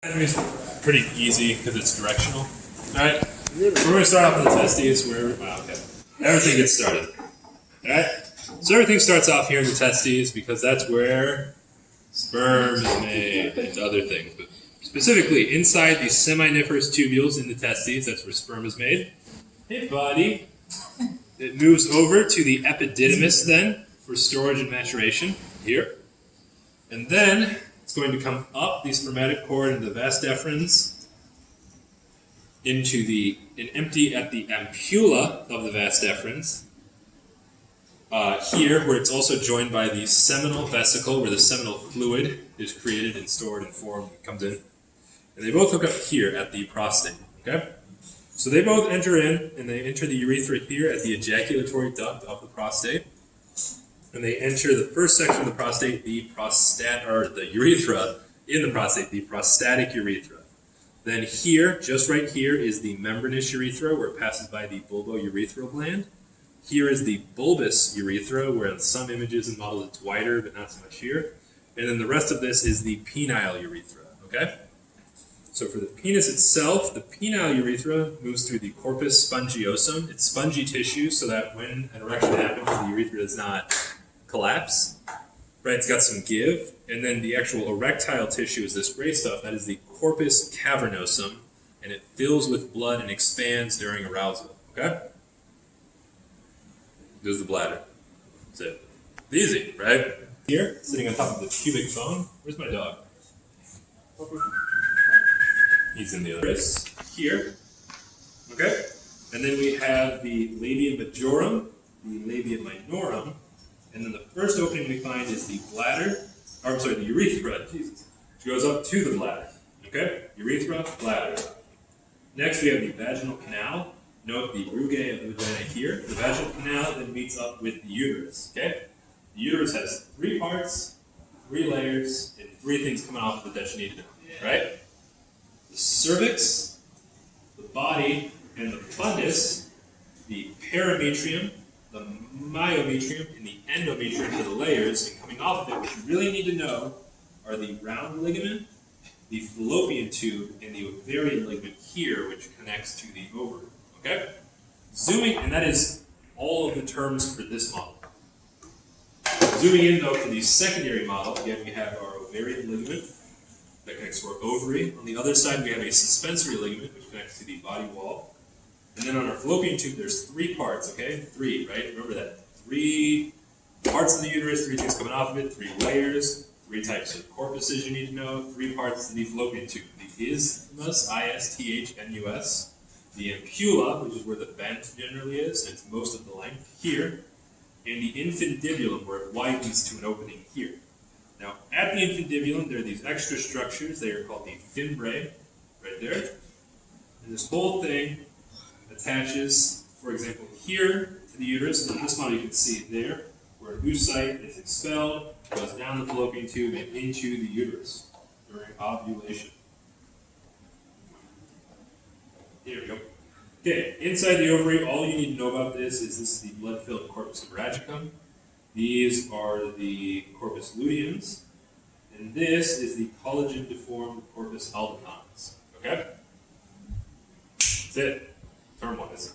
Anatomy's pretty easy because it's directional. Alright? So we're going to start off with the testes where everything gets started. Alright? So everything starts off here in the testes because that's where sperm is made and other things. But specifically, inside the seminiferous tubules in the testes, that's where sperm is made. Hey, buddy. It moves over to the epididymis then for storage and maturation here. And then it's going to come up the spermatic cord into the vas deferens and empty at the ampulla of the vas deferens. Here, where it's also joined by the seminal vesicle, where the seminal fluid is created and stored and formed and comes in. And they both hook up here at the prostate. Okay? So they both enter in, and they enter the urethra here at the ejaculatory duct of the prostate. And they enter the first section of the prostate, the urethra in the prostate, the prostatic urethra. Then here, just right here, is the membranous urethra, where it passes by the bulbourethral gland. Here is the bulbous urethra, where in some images and models it's wider, but not so much here. And then the rest of this is the penile urethra, okay? So for the penis itself, the penile urethra moves through the corpus spongiosum. It's spongy tissue so that when an erection happens, the urethra does not collapse. Right, it's got some give. And then the actual erectile tissue is this gray stuff. That is the corpus cavernosum, and it fills with blood and expands during arousal, okay? There's the bladder. That's it. Easy, right? Here, sitting on top of the pubic bone. Where's my dog? He's in the other wrist. Here. Okay? And then we have the labia majorum, the labia minorum, and then the first opening we find is the the urethra, Jesus, which goes up to the bladder. Okay? Urethra, bladder. Next we have the vaginal canal. Note the rugae of the vagina here. The vaginal canal then meets up with the uterus. Okay? The uterus has 3 parts, 3 layers, and 3 things coming off of it that you need to know. Right? The cervix, the body, and the fundus, the parametrium, the myometrium, and the endometrium are the layers, and coming off of it, what you really need to know are the round ligament, the fallopian tube, and the ovarian ligament here, which connects to the ovary. Okay? Zooming, and that is all of the terms for this model. Zooming in, though, for the secondary model, again, we have our ovarian ligament that connects to our ovary. On the other side, we have a suspensory ligament, which connects to the body wall. And then on our fallopian tube, there's 3 parts, okay? 3, right? Remember that. 3 parts of the uterus, 3 things coming off of it, 3 layers, 3 types of corpuses you need to know, 3 parts of the fallopian tube. The isthmus, I-S-T-H-M-U-S, the ampulla, which is where the vent generally is, and it's most of the length here, and the infundibulum, where it widens to an opening here. Now, at the infundibulum, there are these extra structures. They are called the fimbriae, right there. And this whole thing attaches, for example, here to the uterus. In this model, you can see it there, where an oocyte is expelled, goes down the fallopian tube and into the uterus during ovulation. Here we go. Okay, inside the ovary, all you need to know about this is the blood-filled corpus voragicum. These are the corpus luteans, and this is the collagen-deformed corpus albicans. Okay? That's it, term-wise.